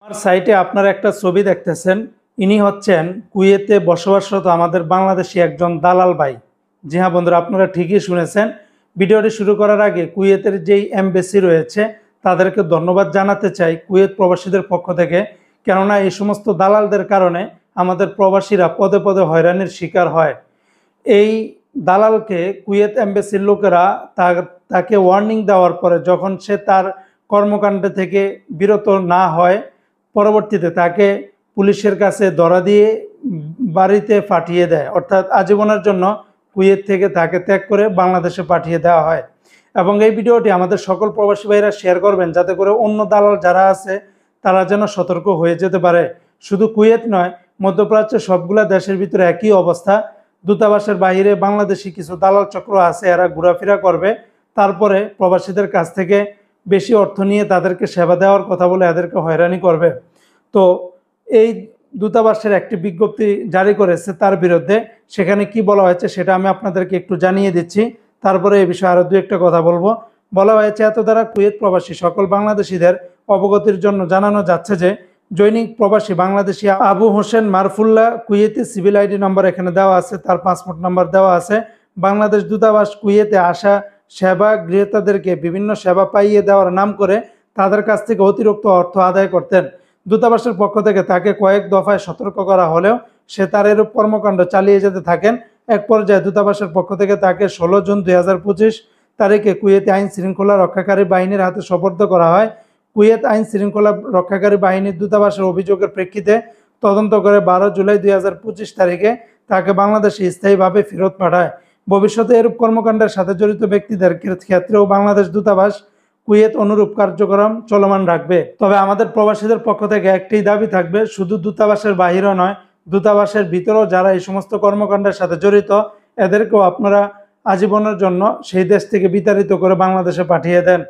আমার সাইটে আপনারা একটা ছবি দেখতেছেন। ইনি হচ্ছেন কুয়েতে বসবাসরত আমাদের বাংলাদেশি একজন দালাল ভাই। জি হ্যাঁ বন্ধুরা, আপনারা ঠিকই শুনেছেন। ভিডিওটি শুরু করার আগে কুয়েতের যেই এমবেসি রয়েছে তাদেরকে ধন্যবাদ জানাতে চাই কুয়েত প্রবাসীদের পক্ষ থেকে। কেননা এই সমস্ত দালালদের কারণে আমাদের প্রবাসীরা পদে পদে হয়রানির শিকার হয়। এই দালালকে কুয়েত এমবেসির লোকেরা তাকে ওয়ার্নিং দেওয়ার পরে যখন সে তার কর্মকাণ্ড থেকে বিরত না হয়, পরবর্তীতে তাকে পুলিশের কাছে ধরা দিয়ে বাড়িতে পাঠিয়ে দেয়, অর্থাৎ আজীবনের জন্য কুয়েত থেকে তাকে ত্যাগ করে বাংলাদেশে পাঠিয়ে দেওয়া হয়। এবং এই ভিডিওটি আমাদের সকল প্রবাসী ভাইরা শেয়ার করবেন, যাতে করে অন্য দালাল যারা আছে তারা যেন সতর্ক হয়ে যেতে পারে। শুধু কুয়েত নয়, মধ্যপ্রাচ্যের সবগুলা দেশের ভিতরে একই অবস্থা। দূতাবাসের বাইরে বাংলাদেশি কিছু দালাল চক্র আছে, এরা ঘোরাফেরা করবে, তারপরে প্রবাসীদের কাছ থেকে বেশি অর্থ নিয়ে তাদেরকে সেবা দেওয়ার কথা বলে এদেরকে হয়রানি করবে। তো এই দূতাবাসের একটি বিজ্ঞপ্তি জারি করেছে তার বিরুদ্ধে। সেখানে কি বলা হয়েছে সেটা আমি আপনাদেরকে একটু জানিয়ে দিচ্ছি, তারপরে এই বিষয়ে আরও দু একটা কথা বলবো। বলা হয়েছে, এত দ্বারা কুয়েত প্রবাসী সকল বাংলাদেশিদের অবগতির জন্য জানানো যাচ্ছে যে জৈনিক প্রবাসী বাংলাদেশি আবু হোসেন মারফুল্লাহ কুয়েতে সিভিল আইডি নম্বর এখানে দেওয়া আছে, তার পাসপোর্ট নম্বর দেওয়া আছে। বাংলাদেশ দূতাবাস কুয়েতে আসা সেবা গৃহীতাদেরকে বিভিন্ন সেবা পাইয়ে দেওয়ার নাম করে তাদের কাছ থেকে অতিরিক্ত অর্থ আদায় করতেন। দূতাবাসের পক্ষ থেকে তাকে কয়েক দফায় সতর্ক করা হলেও সে তার এরূপ কর্মকাণ্ড চালিয়ে যেতে থাকেন। এক পর্যায়ে দূতাবাসের পক্ষ থেকে তাকে 16 জুন 2025 তারিখে কুয়েতে আইন শৃঙ্খলা রক্ষাকারী বাহিনীর হাতে সোপর্দ করা হয়। কুয়েত আইন শৃঙ্খলা রক্ষাকারী বাহিনীর দূতাবাসের অভিযোগের প্রেক্ষিতে তদন্ত করে 12 জুলাই 2025 তারিখে তাকে বাংলাদেশে স্থায়ীভাবে ফেরত পাঠায়। ভবিষ্যতে এরূপ কর্মকাণ্ডের সাথে জড়িত ব্যক্তিদের ক্ষেত্রেও বাংলাদেশ দূতাবাস কুয়েত অনুরূপ কার্যক্রম চলমান রাখবে। তবে আমাদের প্রবাসীদের পক্ষ থেকে একটি দাবি থাকবে, শুধু দূতাবাসের বাহিরেও নয়, দূতাবাসের ভিতরেও যারা এই সমস্ত কর্মকাণ্ডের সাথে জড়িত এদেরকেও আপনারা আজীবনের জন্য সেই দেশ থেকে বিতাড়িত করে বাংলাদেশে পাঠিয়ে দেন।